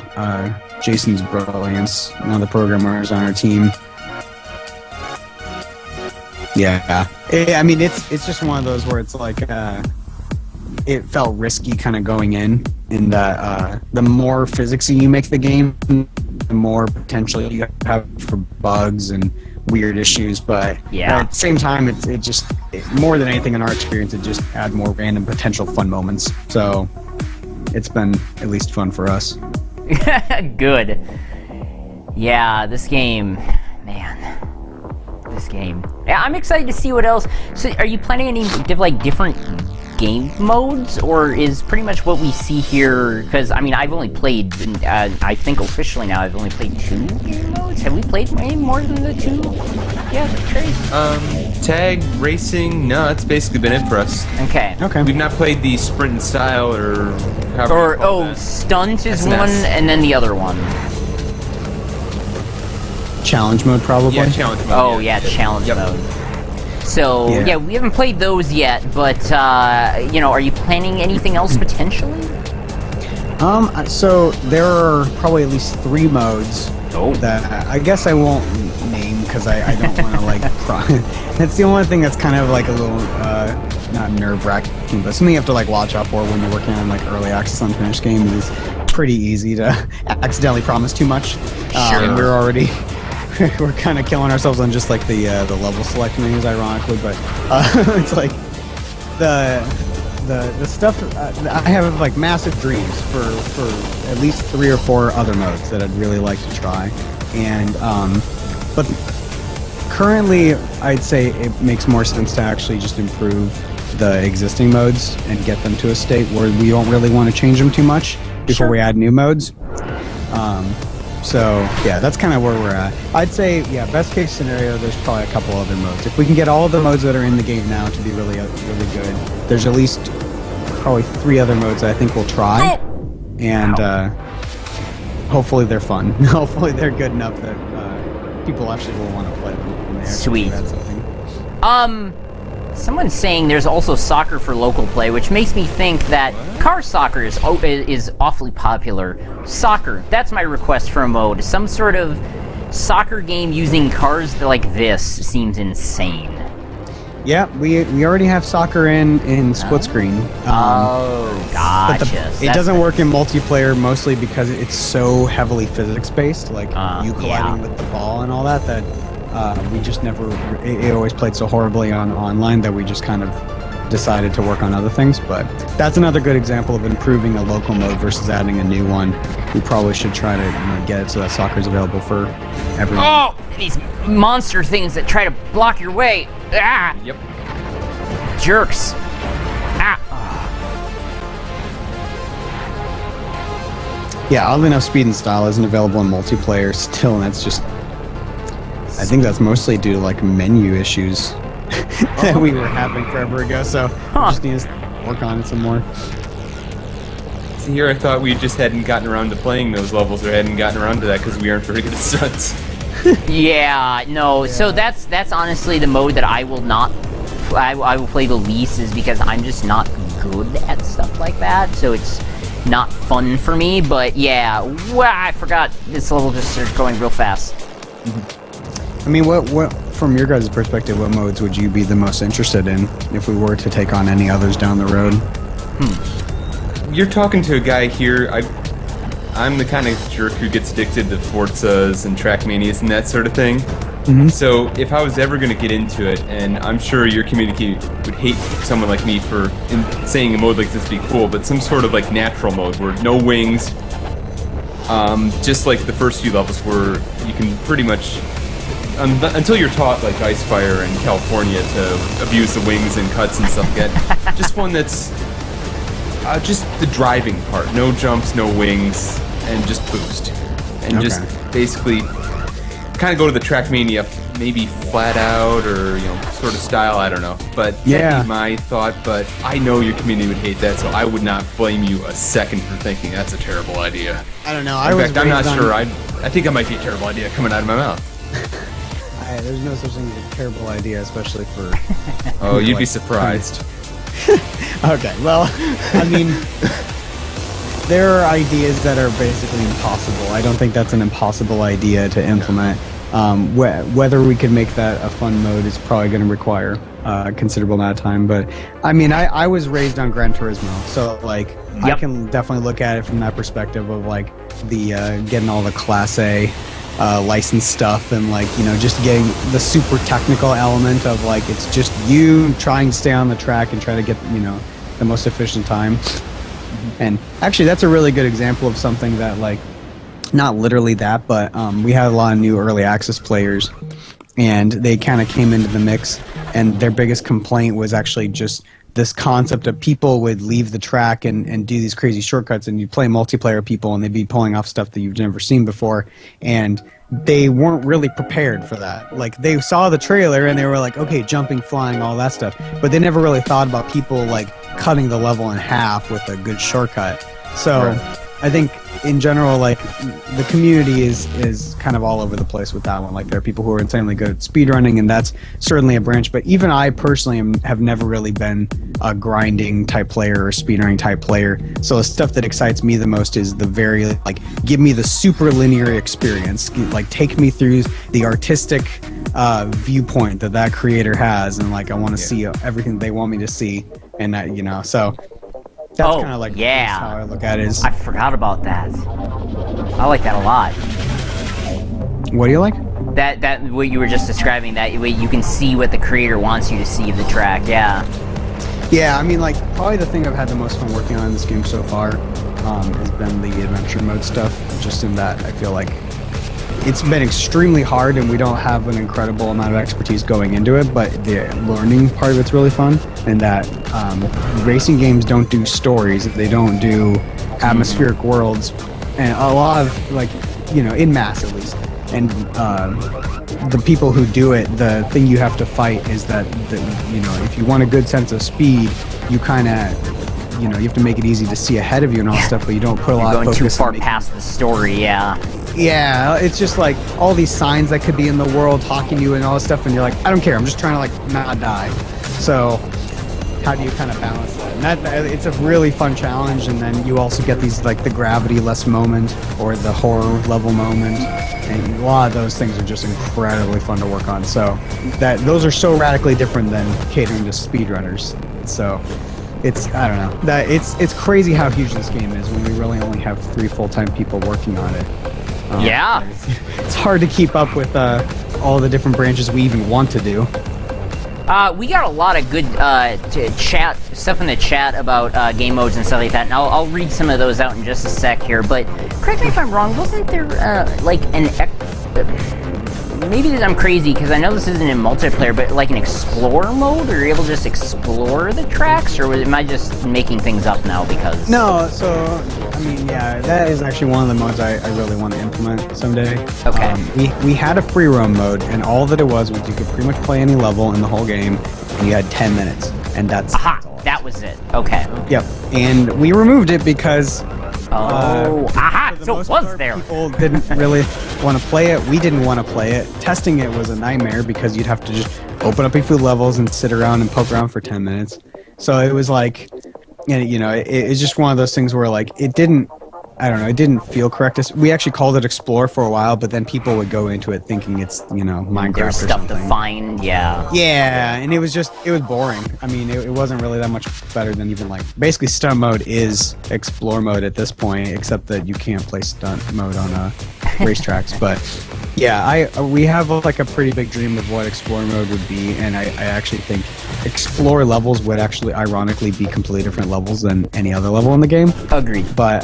Jason's brilliance. One of the programmers on our team. Yeah. I mean, it's just one of those where it's like, it felt risky kind of going in that the more physicsy you make the game, the more potential you have for bugs and weird issues, but at the same time, it more than anything in our experience, it just had more random potential fun moments. So it's been at least fun for us. Good. Yeah, this game, man. This game. Yeah, I'm excited to see what else. So, are you planning any different game modes, or is pretty much what we see here? Because I mean, I've only played, I think officially now, I've only played 2 game modes. Have we played any more than the 2? Yeah, Trace. Tag, racing, no, that's basically been it for us. Okay. We've not played the sprint and style or stunt is SNS. one, and then the other one. Challenge mode, probably. Yeah, challenge mode. Oh yeah, challenge mode. So yeah, we haven't played those yet, but you know, are you planning anything else potentially? So there are probably at least 3 modes that I guess I won't name because I don't want to like. That's the only thing that's kind of like a little not nerve-wracking, but something you have to like watch out for when you're working on like early access unfinished games. Is pretty easy to accidentally promise too much. Sure. We're already. We're kind of killing ourselves on just like the level select menus, ironically, but it's like the stuff. I have like massive dreams for at least 3 or 4 other modes that I'd really like to try, and but currently I'd say it makes more sense to actually just improve the existing modes and get them to a state where we don't really want to change them too much before we add new modes. So yeah, that's kind of where we're at. I'd say, yeah, best case scenario, there's probably a couple other modes. If we can get all of the modes that are in the game now to be really good, there's at least probably 3 other modes that I think we'll try, and hopefully they're fun. Hopefully they're good enough that people actually will want to play them. When they actually Sweet. do something. Someone's saying there's also soccer for local play, which makes me think that car soccer is awfully popular. Soccer, that's my request for a mode. Some sort of soccer game using cars like this seems insane. Yeah, we already have soccer in split screen. Gotcha. But it doesn't work in multiplayer mostly because it's so heavily physics based, like you colliding with the ball and all that. That we just never. It always played so horribly on online that we just kind of decided to work on other things. But that's another good example of improving a local mode versus adding a new one. We probably should try to get it so that soccer is available for everyone. Oh, these monster things that try to block your way. Ah! Yep. Jerks. Ah! Yeah, oddly enough, Speed and Style isn't available in multiplayer still, and that's just... I think that's mostly due to, like, menu issues that we were having forever ago, so we just need to work on it some more. See, here I thought we just hadn't gotten around to playing those levels, or hadn't gotten around to that because we aren't very good at stunts. Yeah, no, so that's honestly the mode that I will not... I will play the least, is because I'm just not good at stuff like that, so it's not fun for me. But yeah, I forgot this level just started going real fast. I mean, what from your guys' perspective, what modes would you be the most interested in if we were to take on any others down the road? You're talking to a guy here. I'm the kind of jerk who gets addicted to Forzas and Trackmanias and that sort of thing. So if I was ever going to get into it, and I'm sure your community would hate someone like me for saying a mode like this would be cool, but some sort of like natural mode where no wings, just like the first few levels where you can pretty much, until you're taught like Icefire and California to abuse the wings and cuts and stuff like that, just one that's just the driving part, no jumps, no wings, and just boost, and just basically kind of go to the Trackmania, maybe flat out or sort of style. I don't know, but that'd be my thought. But I know your community would hate that, so I would not blame you a second for thinking that's a terrible idea. I don't know. In fact, I'm not sure. I think that might be a terrible idea coming out of my mouth. There's no such thing as a terrible idea, especially for. Oh, you'd be surprised. Okay, well, I mean, there are ideas that are basically impossible. I don't think that's an impossible idea to implement. Whether we can make that a fun mode is probably going to require a considerable amount of time. But I mean, I was raised on Gran Turismo, so like I can definitely look at it from that perspective of like the getting all the Class A licensed stuff and like just getting the super technical element of like it's just you trying to stay on the track and try to get the most efficient time. And actually that's a really good example of something that like not literally that, but we had a lot of new early access players and they kind of came into the mix, and their biggest complaint was actually just this concept of people would leave the track and do these crazy shortcuts, and you play multiplayer people and they'd be pulling off stuff that you've never seen before, and they weren't really prepared for that. Like they saw the trailer and they were like, okay, jumping, flying, all that stuff, but they never really thought about people like cutting the level in half with a good shortcut. So I think in general, like the community is kind of all over the place with that one. Like there are people who are insanely good at speedrunning, and that's certainly a branch. But even I personally have never really been a grinding type player or speedrunning type player. So the stuff that excites me the most is the very like give me the super linear experience, like take me through the artistic viewpoint that creator has, and like I want to see everything they want me to see, and that so. That's kind of like how I look at it. I forgot about that. I like that a lot. What do you like? That what you were just describing, that way you can see what the creator wants you to see of the track. Yeah, I mean, like probably the thing I've had the most fun working on in this game so far has been the adventure mode stuff, just in that I feel like it's been extremely hard and we don't have an incredible amount of expertise going into it, but the learning part of it's really fun, and that racing games don't do stories, they don't do atmospheric worlds, and a lot of like in mass at least, and the people who do it, the thing you have to fight is that if you want a good sense of speed, you you know, you have to make it easy to see ahead of you and all that stuff, but you don't put a lot of Going focus too far on making- past the story, yeah. Yeah, it's just like all these signs that could be in the world talking to you and all this stuff, and you're like, I don't care, I'm just trying to like not die. So how do you kind of balance that? And that it's a really fun challenge, and then you also get these like the gravity-less moment or the horror level moment, and a lot of those things are just incredibly fun to work on. So those are so radically different than catering to speedrunners. So it's, I don't know, that it's crazy how huge this game is when we really only have 3 full-time people working on it. Yeah. It's hard to keep up with all the different branches we even want to do. We got a lot of good chat stuff in the chat about game modes and stuff like that, and I'll read some of those out in just a sec here. But correct me if I'm wrong, wasn't there like an maybe I'm crazy because I know this isn't in multiplayer, but like an explorer mode, where you're able to just explore the tracks, or am I just making things up now? Because no, so I mean, yeah, that is actually one of the modes I really want to implement someday. Okay. We had a free roam mode, and all that it was you could pretty much play any level in the whole game, and you had 10 minutes, and that's aha, all. that was it. Okay. Yep, and we removed it because. Aha! So it was there. People didn't really want to play it. We didn't want to play it. Testing it was a nightmare because you'd have to just open up a few levels and sit around and poke around for 10 minutes. So it was like, you know, it's just one of those things where like it didn't feel correct. We actually called it Explore for a while, but then people would go into it thinking it's, you know, Minecraft There's or stuff something. to find, yeah. Yeah, and it was boring. I mean, it wasn't really that much better than even like, basically stunt mode is explore mode at this point, except that you can't play stunt mode on racetracks. But yeah, we have like a pretty big dream of what explore mode would be, and I actually think explore levels would actually ironically be completely different levels than any other level in the game. Agreed. But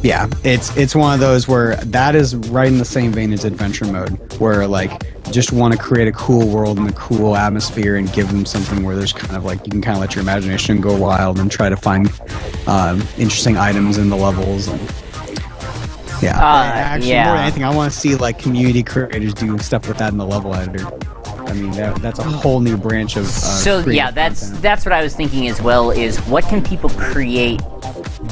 yeah, it's one of those where that is right in the same vein as adventure mode, where like just want to create a cool world and a cool atmosphere and give them something where there's kind of like you can kind of let your imagination go wild and try to find interesting items in the levels. And yeah, actually more than anything, I want to see like community creators do stuff with that in the level editor. I mean, that's a whole new branch of so yeah, that's what I was thinking as well, is what can people create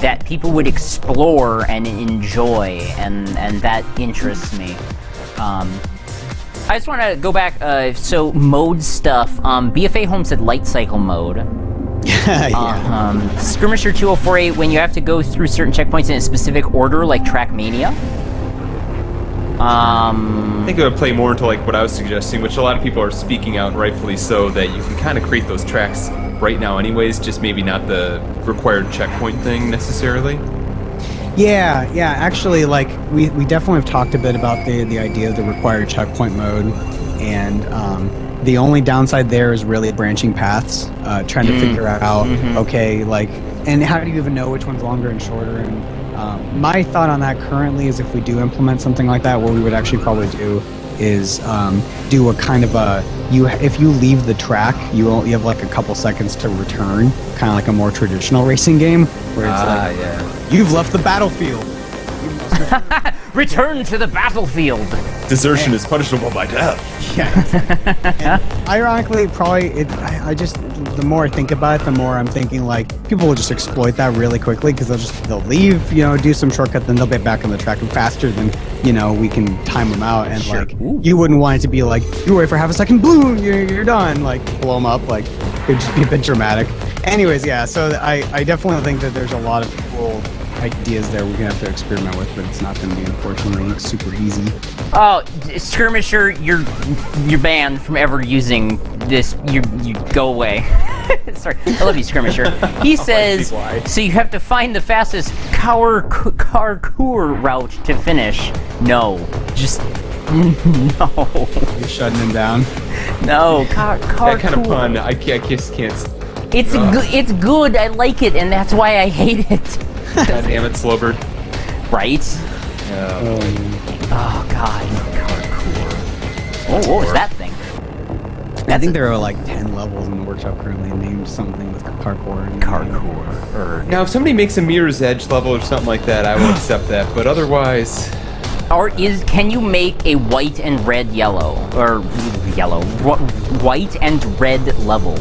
that people would explore and enjoy, and that interests me. I just want to go back, so mode stuff, BFA Home said light cycle mode. Yeah. Skirmisher 2048, when you have to go through certain checkpoints in a specific order, like Trackmania. I think it would play more into like what I was suggesting, which a lot of people are speaking out, rightfully so, that you can kind of create those tracks right now anyways, just maybe not the required checkpoint thing necessarily. Yeah, actually, like, we definitely have talked a bit about the idea of the required checkpoint mode, and the only downside there is really branching paths, trying to figure out, okay, like, and how do you even know which one's longer and shorter, and my thought on that currently is if we do implement something like that, what we would actually probably do is do a kind of if you leave the track, you have like a couple seconds to return, kind of like a more traditional racing game where it's like, you've left the battlefield. Return to the battlefield. Desertion is punishable by death. Yeah. And ironically, probably I just the more I think about it, the more I'm thinking like people will just exploit that really quickly because they'll leave, you know, do some shortcut, then they'll get back on the track faster than, you know, we can time them out, and like you wouldn't want it to be like you wait for half a second, boom, you're done, like blow them up, like it would just be a bit dramatic. Anyways, yeah, so I definitely think that there's a lot of cool ideas there we're gonna have to experiment with, but it's not gonna be unfortunately super easy. Oh, Skirmisher, you're banned from ever using this. You go away. Sorry, I love you, Skirmisher. He says, so you have to find the fastest parkour route to finish. No, just no. You're shutting him down. No, That kind of pun, I just can't. It's good. I like it, and that's why I hate it. God damn it, Slowbird. Right? Oh god, parkour. Oh, what was that thing? I think there are like 10 levels in the workshop currently named something with parkour. Now, if somebody makes a Mirror's Edge level or something like that, I will accept that. But otherwise, Or can you make a white and red yellow, or yellow, white and red level?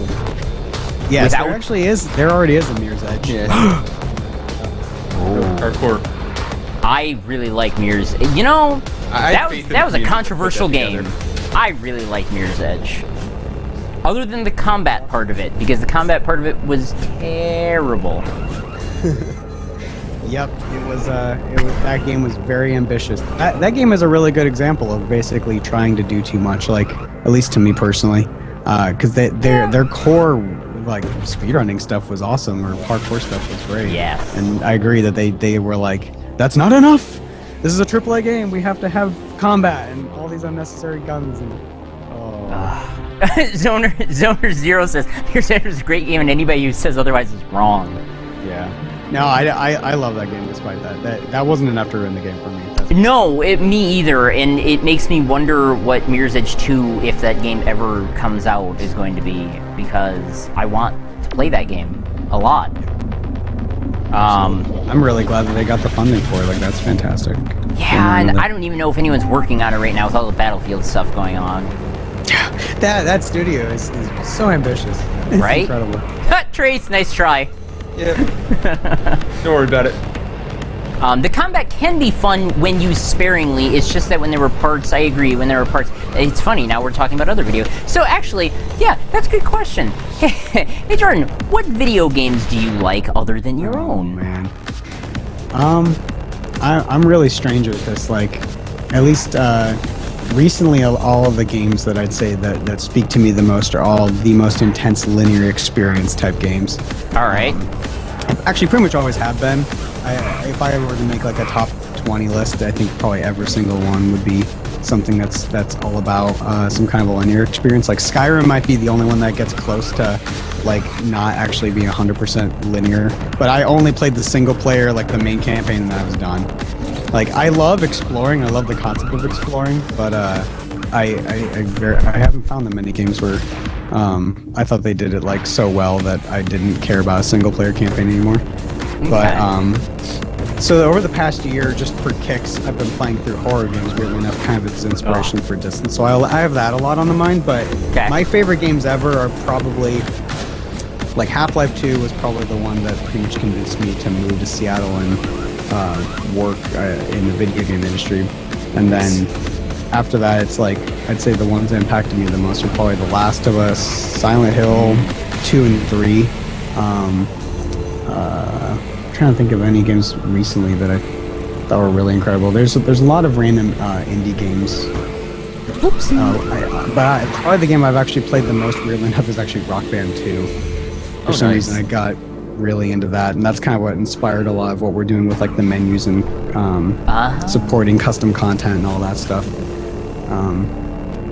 Yes, Without- there actually is. There already is a Mirror's Edge. Yeah. Hardcore. I really like Mirror's. You know, I that have was faith in that was a the community to put controversial that game. together. I really like Mirror's Edge. Other than the combat part of it, because the combat part of it was terrible. Yep, it was. That game was very ambitious. That game is a really good example of basically trying to do too much. Like, at least to me personally, because their core like speedrunning stuff was awesome, or parkour stuff was great. Yes. And I agree that they were like, that's not enough. This is a AAA game. We have to have combat and all these unnecessary guns and. Zoner Zero says, "Mirror's Edge is a great game, and anybody who says otherwise is wrong." Yeah. No, I love that game despite that. That wasn't enough to ruin the game for me. That's No, me either, and it makes me wonder what Mirror's Edge 2, if that game ever comes out, is going to be, because I want to play that game a lot. I'm really glad that they got the funding for it. Like, that's fantastic. Yeah, and I don't even know if anyone's working on it right now with all the Battlefield stuff going on. That studio is so ambitious. It's Right? incredible. Trace, nice try. Yep. Don't worry about it. The combat can be fun when used sparingly. It's just that when there were parts, I agree, when there were parts, it's funny, now we're talking about other video. So actually, yeah, that's a good question. Hey Jordan, what video games do you like other than your own? Man. I'm really strange with this. Like, at least recently, all of the games that I'd say that speak to me the most are all the most intense linear experience type games. All right. Actually, pretty much always have been. If I were to make like a top 20 list, I think probably every single one would be something that's all about some kind of a linear experience. Like Skyrim might be the only one that gets close to like not actually being 100% linear. But I only played the single player, like the main campaign, and that was done. Like, I love exploring. I love the concept of exploring, but I haven't found that many games where I thought they did it like so well that I didn't care about a single player campaign anymore. Okay. But so over the past year, just for kicks, I've been playing through horror games, weirdly enough, kind of as inspiration for distance. So I have that a lot on the mind, but my favorite games ever are probably like Half-Life 2 was probably the one that pretty much convinced me to move to Seattle and work in the video game industry. And then after that, it's like, I'd say the ones that impacted me the most are probably The Last of Us, Silent Hill 2 and 3. I'm trying to think of any games recently that I thought were really incredible. There's a lot of random indie games. Oops. Probably the game I've actually played the most, weirdly enough, is actually Rock Band 2. For some reason, I got really into that, and that's kind of what inspired a lot of what we're doing with like the menus and supporting custom content and all that stuff.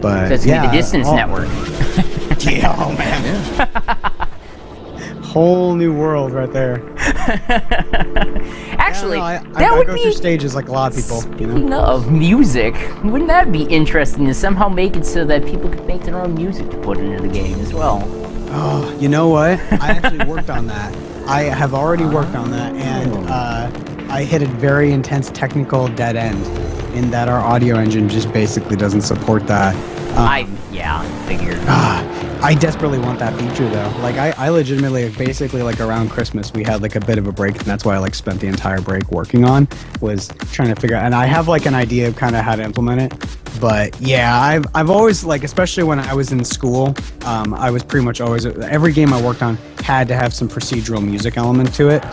But That's yeah, the Distance Network. Yeah, oh man, whole new world right there. Actually, I that would go be through stages like a lot of people. You know? Speaking of music, wouldn't that be interesting to somehow make it so that people could make their own music to put into the game as well? Oh, you know what? I actually worked on that. I have already worked on that, and I hit a very intense technical dead end in that our audio engine just basically doesn't support that. Figured. I desperately want that feature though. Like I legitimately, basically like around Christmas, we had like a bit of a break, and that's why I like spent the entire break working on, was trying to figure out, and I have like an idea of kind of how to implement it. But yeah, I've always, like, especially when I was in school, I was pretty much always, every game I worked on had to have some procedural music element to it.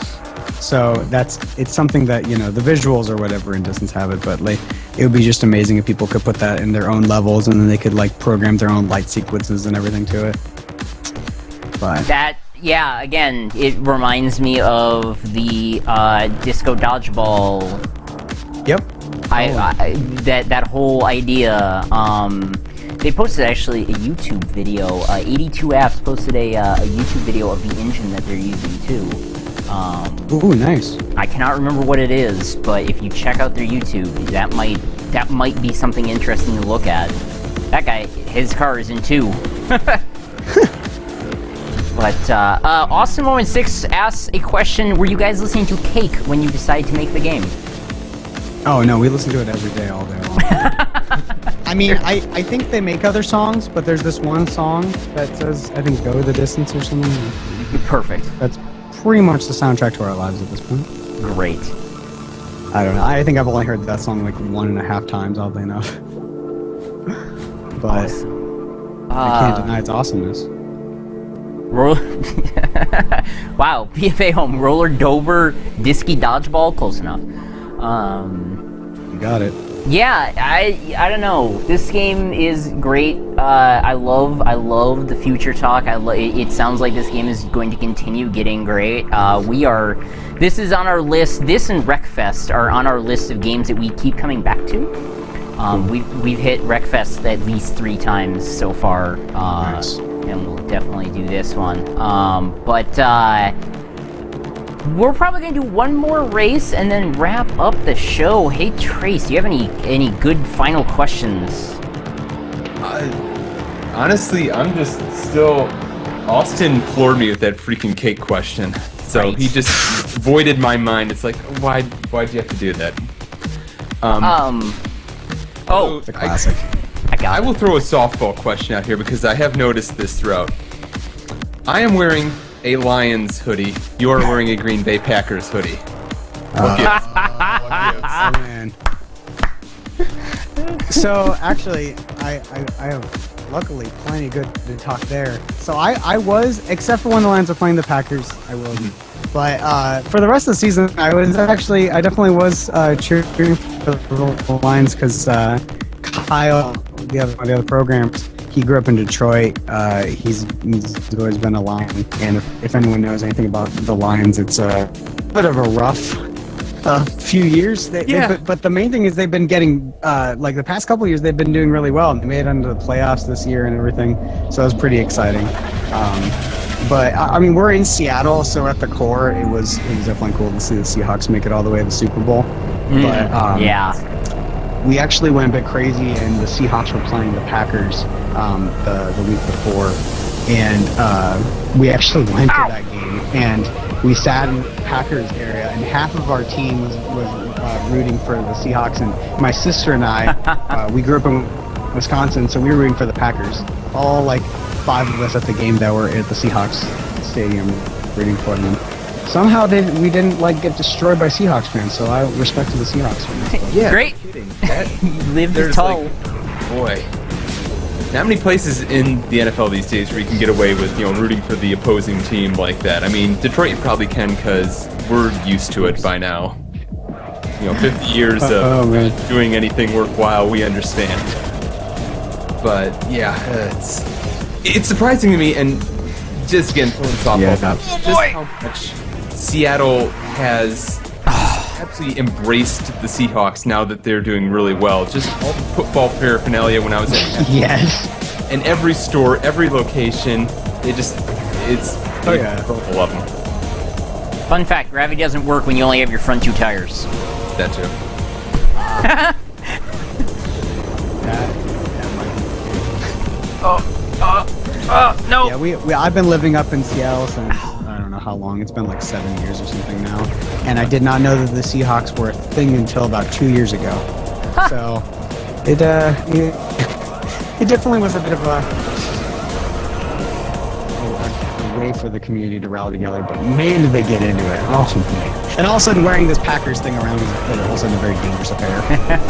So it's something that, you know, the visuals or whatever in Distance have it, but like, it would be just amazing if people could put that in their own levels, and then they could like program their own light sequences and everything to it. But yeah, again, it reminds me of the Disco Dodgeball. Yep. That whole idea. They posted actually a YouTube video. 82 Apps posted a YouTube video of the engine that they're using too. Ooh, nice. I cannot remember what it is, but if you check out their YouTube, that might be something interesting to look at. That guy, his car is in 2. But Austin116 asks a question: were you guys listening to Cake when you decided to make the game? Oh no, we listen to it every day, all day long. I mean, I think they make other songs, but there's this one song that says, I think, "Go the Distance" or something. Perfect. That's pretty much the soundtrack to our lives at this point. Great. I don't know. I think I've only heard that song like 1.5 times, oddly enough. But I can't deny its awesomeness. Wow, PFA home roller dober disky dodgeball, close enough. You got it. Yeah, I don't know. This game is great. I love the future talk. It sounds like this game is going to continue getting great. This is on our list. This and Wreckfest are on our list of games that we keep coming back to. We've hit Wreckfest at least 3 times so far. Nice. And we'll definitely do this one. We're probably going to do one more race and then wrap up the show. Hey, Trace, do you have any good final questions? Honestly, I'm just still... Austin floored me with that freaking cake question. So Right. he just voided my mind. It's like, why'd you have to do that? Oh, It's a classic. I will throw a softball question out here because I have noticed this throughout. I am wearing a Lions hoodie. You are wearing a Green Bay Packers hoodie. What gives? Oh, man. So actually, I have luckily plenty good to talk there. So I was, except for when the Lions were playing the Packers, I will be. But for the rest of the season, I definitely was cheering for the Lions because Kyle, one of the other programs, he grew up in Detroit. He's always been a Lion, and if anyone knows anything about the Lions, it's a bit of a rough few years. But the main thing is they've been getting like the past couple of years they've been doing really well. They made it into the playoffs this year and everything, so it was pretty exciting. But I mean, we're in Seattle, so at the core, it was definitely cool to see the Seahawks make it all the way to the Super Bowl. But yeah. We actually went a bit crazy, and the Seahawks were playing the Packers the week before, and we actually went to that game, and we sat in the Packers area, and half of our team was rooting for the Seahawks, and my sister and I, we grew up in Wisconsin, so we were rooting for the Packers. All like 5 of us at the game that were at the Seahawks stadium rooting for them. Somehow we didn't like get destroyed by Seahawks fans, so I respected the Seahawks fans. Yeah, Great. Live to tell. Boy, not many places in the NFL these days where you can get away with, rooting for the opposing team like that. I mean, Detroit probably can because we're used to it by now. 50 years of doing anything worthwhile, we understand. But yeah, it's surprising to me, and just again, pulling softball up, just how much Seattle has absolutely embraced the Seahawks now that they're doing really well. Just all the football paraphernalia when I was at Yes. and every store, every location, it's I love them. Fun fact, gravity doesn't work when you only have your front 2 tires. That too. No. Yeah, I've been living up in Seattle since I don't know how long. It's been like 7 years or something now, and I did not know that the Seahawks were a thing until about 2 years ago. So it definitely was a bit of a way for the community to rally together. But man, did they get into it! Awesome. And all of a sudden, wearing this Packers thing around was all of a sudden a very dangerous affair.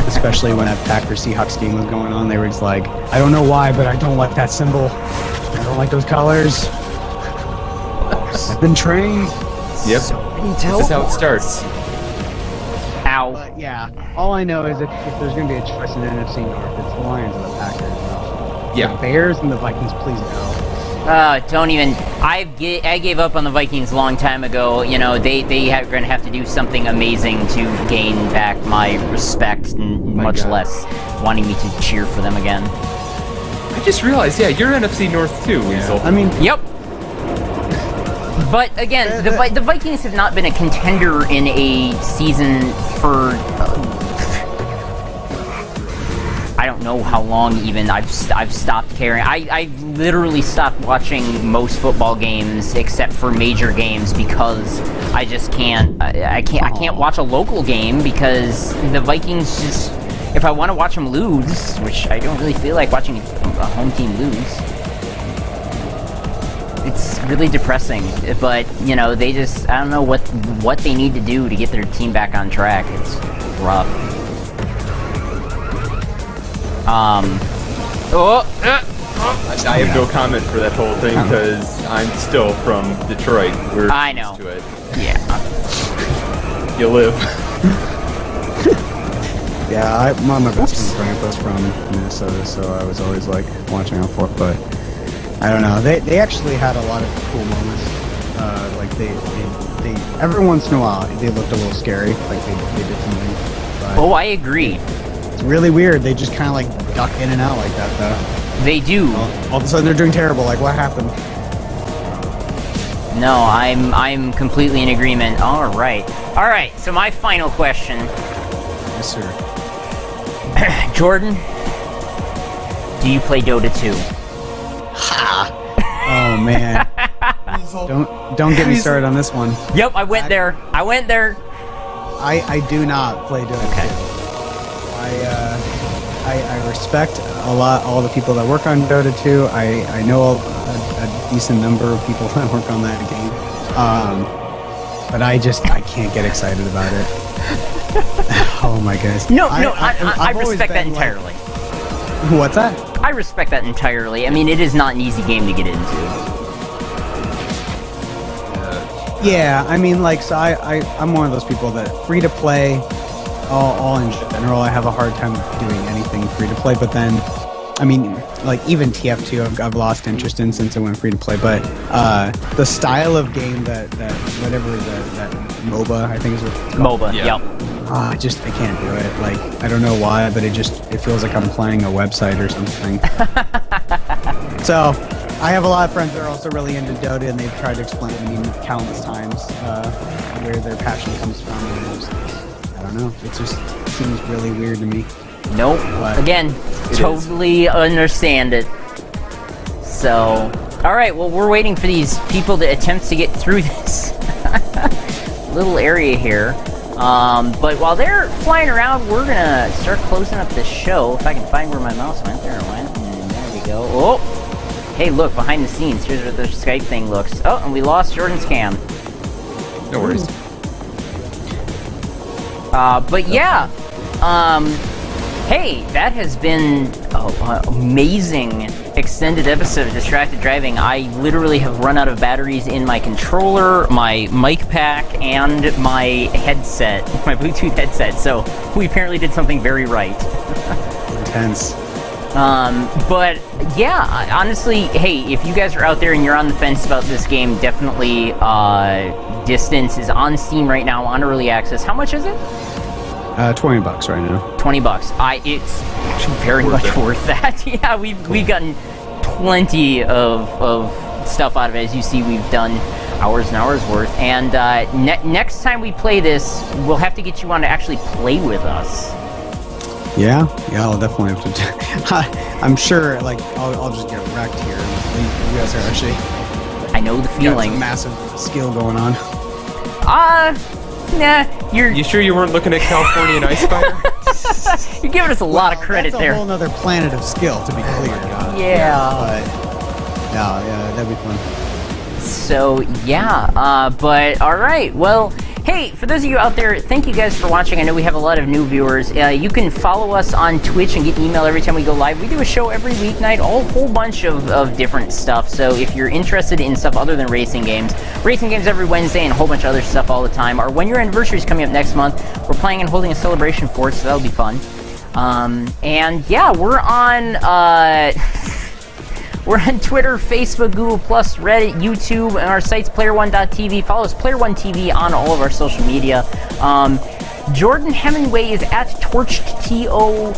Especially when that Packers-Seahawks game was going on. They were just like, I don't know why, but I don't like that symbol. I don't like those colors. I've been trained. Yep. This is how it starts. Ow. But yeah, all I know is if there's going to be a choice in NFC North, it's the Lions and the Packers. Yeah. The Bears and the Vikings, please no. Don't even. I gave up on the Vikings a long time ago. They are going to have to do something amazing to gain back my respect, and much less wanting me to cheer for them again. I just realized, you're NFC North too, Weasel. I mean, Yep. But again, the Vikings have not been a contender in a season for I don't know how long even. I've stopped caring. I literally stopped watching most football games except for major games because I just can't. I can't watch a local game because the Vikings just if I want to watch them lose, which I don't really feel like watching a home team lose, it's really depressing. But you know, they just, I don't know what they need to do to get their team back on track. It's rough. I have no comment for that whole thing because I'm still from Detroit. We're I know. used to it. Yeah. You live. Yeah, my best friend's grandpa's from Minnesota, so I was always like watching out for it. But I don't know. They actually had a lot of cool moments. Like they every once in a while they looked a little scary. Like they did something. But Oh, I agree. it's really weird. They just kind of like duck in and out like that, though. They do. All of a sudden they're doing terrible. Like what happened? No, I'm completely in agreement. All right. So my final question, Yes, sir. Jordan. Do you play Dota 2? Oh man. Don't get me started on this one. Yep, I went there. I do not play Dota 2. Okay. I respect all the people that work on Dota 2. I know a decent number of people that work on that game. But I can't get excited about it. Oh my goodness. No, I always respect that been like- entirely. What's that? I respect that entirely. I mean, it is not an easy game to get into. Yeah, I mean, like, so I'm one of those people that free to play, all in general, I have a hard time doing anything free to play. But then, I mean, like even TF2, I've lost interest in since it went free to play. But the style of game that MOBA, I think is what it's called. MOBA, Yeah. yep. I can't do it. Like, I don't know why, but it feels like I'm playing a website or something. So, I have a lot of friends that are also really into Dota, and they've tried to explain to me countless times where their passion comes from. And I don't know. It just seems really weird to me. Nope. But Again, totally understand it. So, all right. Well, we're waiting for these people to attempt to get through this little area here. But while they're flying around, we're gonna start closing up this show. If I can find where my mouse went, there it went. And there we go. Oh, hey, look behind the scenes. Here's what the Skype thing looks. Oh, and we lost Jordan's cam. No worries. But yeah, hey, that has been an amazing extended episode of Distracted Driving. I literally have run out of batteries in my controller, my mic pack, and my headset, my Bluetooth headset, so we apparently did something very right. Intense. But yeah, honestly, hey, if you guys are out there and you're on the fence about this game, definitely, Distance is on Steam right now, on early access. How much is it? $20 right now. $20. It's very much worth that. Yeah, we've gotten plenty of stuff out of it. As you see, we've done hours and hours worth. And next time we play this, we'll have to get you on to actually play with us. Yeah, I'll definitely have to. I'm sure, like, I'll just get wrecked here. You guys are actually. I know the Got feeling. some massive skill going on. Nah, you're You sure you weren't looking at California and Ice Fighter? you're giving us a lot of credit that's there. a whole other planet of skill, to be clear. Yeah. But yeah, that'd be fun. So yeah, but all right. Well, hey, for those of you out there, thank you guys for watching. I know we have a lot of new viewers. You can follow us on Twitch and get an email every time we go live. We do a show every weeknight, a whole bunch of different stuff. So if you're interested in stuff other than racing games every Wednesday and a whole bunch of other stuff all the time. Our 1-year anniversary is coming up next month. We're planning on holding a celebration for it, so that'll be fun. And yeah, we're on we're on Twitter, Facebook, Google+, Reddit, YouTube, and our site's PlayerWon.tv. Follow us, PlayerWon TV, on all of our social media. Jordan Hemenway is at Torched, Torcht,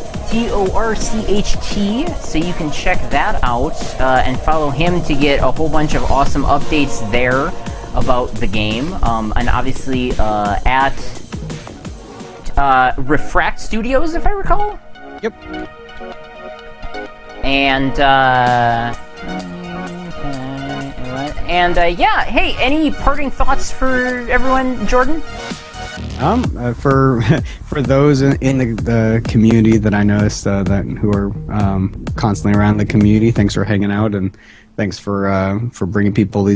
so you can check that out and follow him to get a whole bunch of awesome updates there about the game. And obviously at Refract Studios, if I recall. Yep. And yeah, hey, any parting thoughts for everyone, Jordan? For for those in the community that I noticed that who are constantly around the community, thanks for hanging out and thanks for bringing people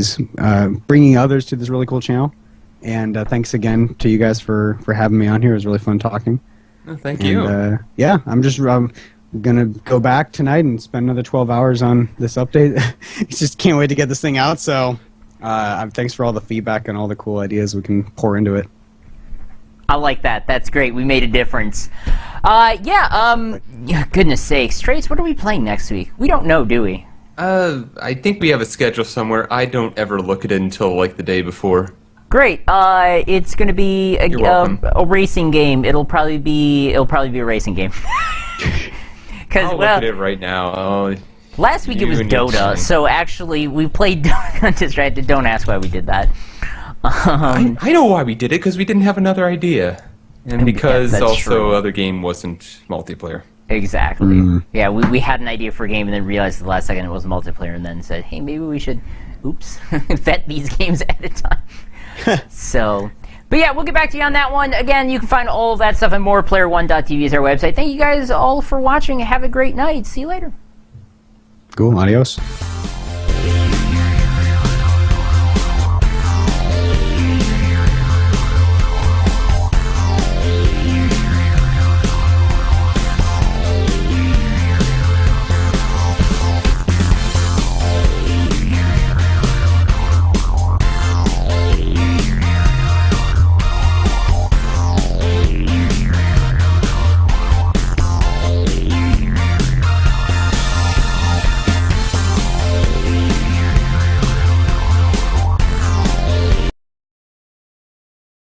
bringing others to this really cool channel. And thanks again to you guys for having me on here. It was really fun talking. Oh, thank you. Yeah, I'm gonna go back tonight and spend another 12 hours on this update. Just can't wait to get this thing out. So thanks for all the feedback and all the cool ideas we can pour into it. I like that. That's great. We made a difference. Goodness sakes. Trace, what are we playing next week? We don't know, do we? I think we have a schedule somewhere. I don't ever look at it until like the day before. Great. It's going to be a racing game. It'll probably be a racing game. I'll look at it right now. Last week it was Dota, so actually we played Dota Undistracted. Don't ask why we did that. I know why we did it, because we didn't have another idea. And because true. other game wasn't multiplayer. Exactly. Yeah, we had an idea for a game and then realized at the last second it was multiplayer and then said, hey, maybe we should, vet these games at a time. But yeah, we'll get back to you on that one. Again, you can find all of that stuff and more. PlayerWon.tv is our website. Thank you guys all for watching. Have a great night. See you later. Cool. Adios.